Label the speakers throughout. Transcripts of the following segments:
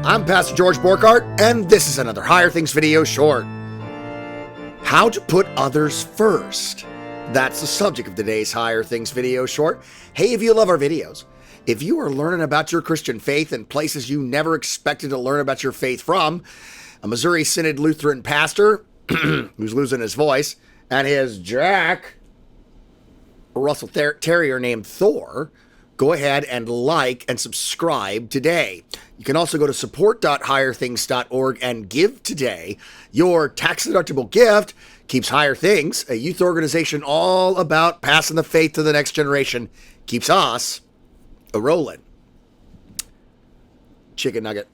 Speaker 1: I'm Pastor George Borkart, and this is another Higher Things video short. How to put others first. That's the subject of today's Higher Things video short. Hey, if you love our videos, if you are learning about your Christian faith in places you never expected to learn about your faith from, a Missouri Synod Lutheran pastor who's losing his voice, and his Jack Russell Terrier named Thor, go ahead and like and subscribe today. You can also go to support.higherthings.org and give today. Your tax-deductible gift keeps Higher Things, a youth organization all about passing the faith to the next generation, keeps us a-rolling. Chicken nugget.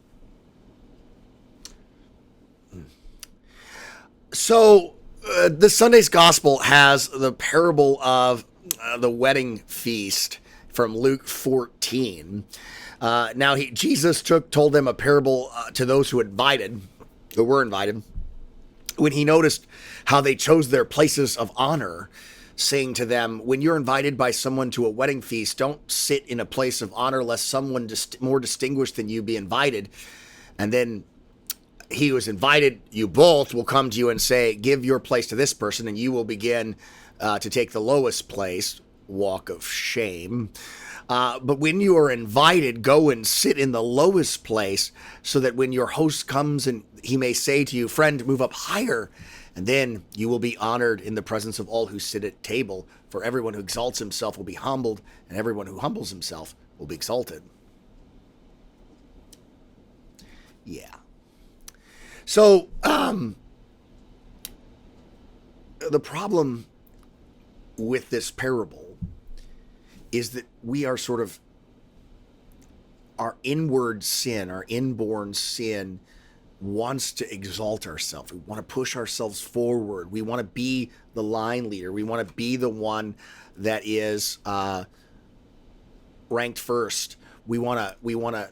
Speaker 1: So, this Sunday's gospel has the parable of the wedding feast from Luke 14. Now, Jesus told them a parable to those who were invited, when he noticed how they chose their places of honor, saying to them, when you're invited by someone to a wedding feast, don't sit in a place of honor lest someone more distinguished than you be invited. And then he who is invited, you both, will come to you and say, give your place to this person, and you will begin to take the lowest place, walk of shame. But when you are invited, go and sit in the lowest place, so that when your host comes and he may say to you, friend, move up higher, and then you will be honored in the presence of all who sit at table. For everyone who exalts himself will be humbled, and everyone who humbles himself will be exalted. Yeah. So, the problem with this parable is that we are sort of, our inward sin, our inborn sin wants to exalt ourselves. We want to push ourselves forward. We want to be the line leader. We want to be the one that is ranked first. We want to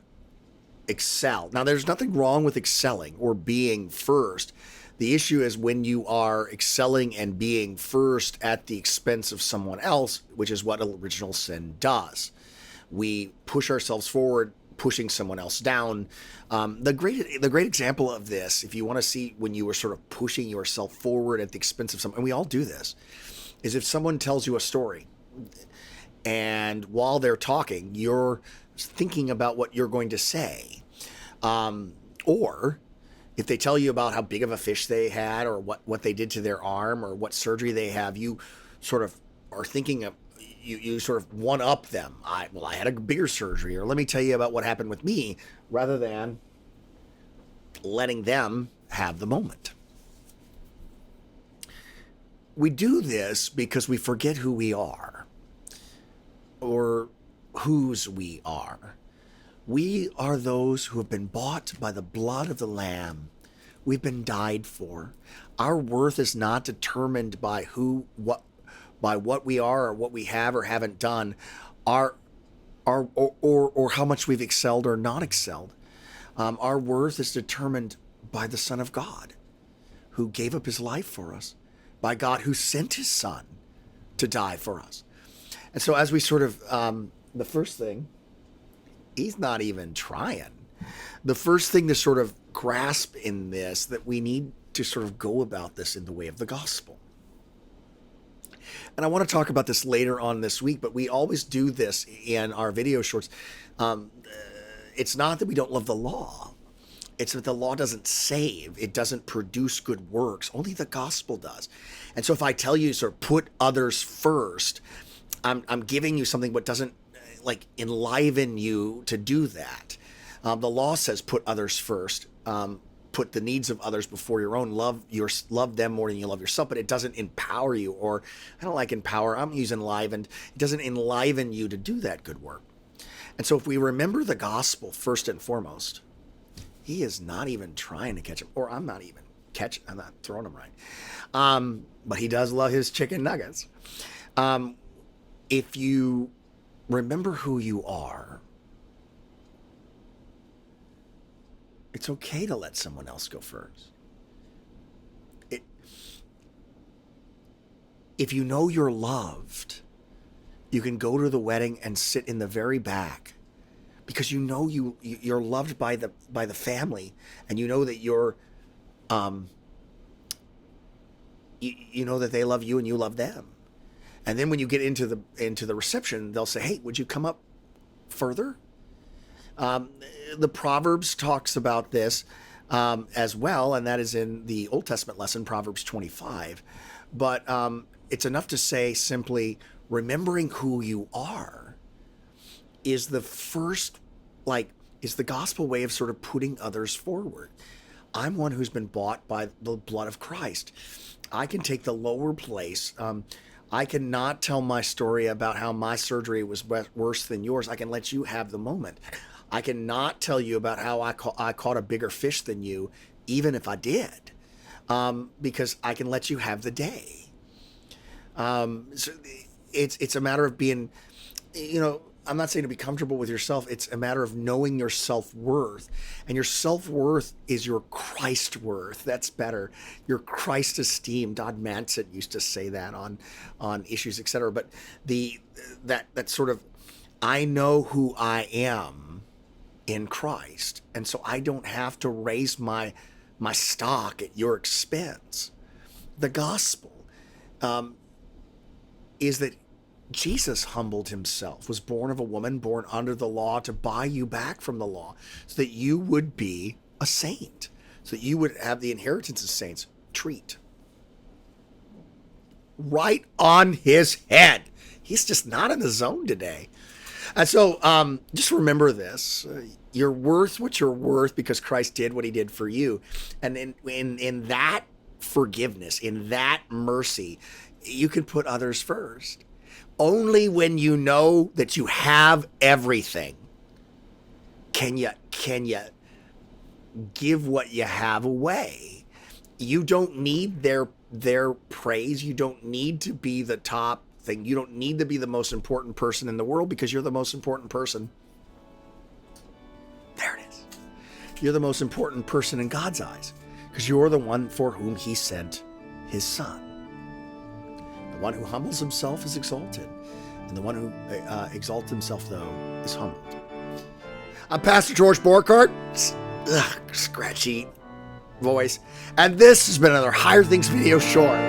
Speaker 1: excel. Now, there's nothing wrong with excelling or being first. The issue is when you are excelling and being first at the expense of someone else, which is what original sin does. We push ourselves forward, pushing someone else down. The great example of this, if you want to see when you are sort of pushing yourself forward at the expense of someone, and we all do this, is if someone tells you a story, and while they're talking, you're thinking about what you're going to say. Or if they tell you about how big of a fish they had, or what they did to their arm, or what surgery they have, you sort of are thinking of, you sort of one up them. I had a bigger surgery, or let me tell you about what happened with me, rather than letting them have the moment. We do this because we forget who we are, or whose we are. We are those who have been bought by the blood of the Lamb. We've been died for. Our worth is not determined by what we are, or what we have or haven't done, or how much we've excelled or not excelled. Our worth is determined by the Son of God, who gave up his life for us, by God who sent his Son to die for us. And so as we sort of, the first thing, he's not even trying. The first thing to sort of grasp in this, that we need to sort of go about this in the way of the gospel. And I want to talk about this later on this week, but we always do this in our video shorts. It's not that we don't love the law. It's that the law doesn't save. It doesn't produce good works. Only the gospel does. And so if I tell you sort of put others first, I'm giving you something but doesn't like enliven you to do that. The law says put others first. Put the needs of others before your own. Love them more than you love yourself, but it doesn't empower you, or I don't like empower. I'm using enlivened. It doesn't enliven you to do that good work. And so if we remember the gospel first and foremost, he is not even trying to catch him, or I'm not throwing him right. But he does love his chicken nuggets. If you remember who you are, it's okay to let someone else go first. If you know you're loved, you can go to the wedding and sit in the very back, because you know you're loved by the family, and you know that you're you know that they love you and you love them. And then when you get into the reception, they'll say, "Hey, would you come up further?" The Proverbs talks about this as well, and that is in the Old Testament lesson, Proverbs 25. But it's enough to say simply, remembering who you are is the first, is the gospel way of sort of putting others forward. I'm one who's been bought by the blood of Christ. I can take the lower place. I cannot tell my story about how my surgery was worse than yours. I can let you have the moment. I cannot tell you about how I caught a bigger fish than you, even if I did, because I can let you have the day. So it's a matter of being, I'm not saying to be comfortable with yourself. It's a matter of knowing your self-worth, and your self-worth is your Christ worth. That's better. Your Christ esteem. Dodd Manson used to say that on issues, etc. But that sort of, I know who I am in Christ, and so I don't have to raise my stock at your expense. The gospel is that Jesus humbled himself, was born of a woman, born under the law, to buy you back from the law, so that you would be a saint, so that you would have the inheritance of saints. Treat. Right on his head. He's just not in the zone today. And so just remember this. You're worth what you're worth because Christ did what he did for you. And in that forgiveness, in that mercy, you can put others first. Only when you know that you have everything can you give what you have away. You don't need their praise. You don't need to be the top thing. You don't need to be the most important person in the world, because you're the most important person. There it is. You're the most important person in God's eyes, because you're the one for whom he sent his son. The one who humbles himself is exalted, and the one who exalts himself, though, is humbled. I'm Pastor George Borkart, scratchy voice, and this has been another Higher Things video short.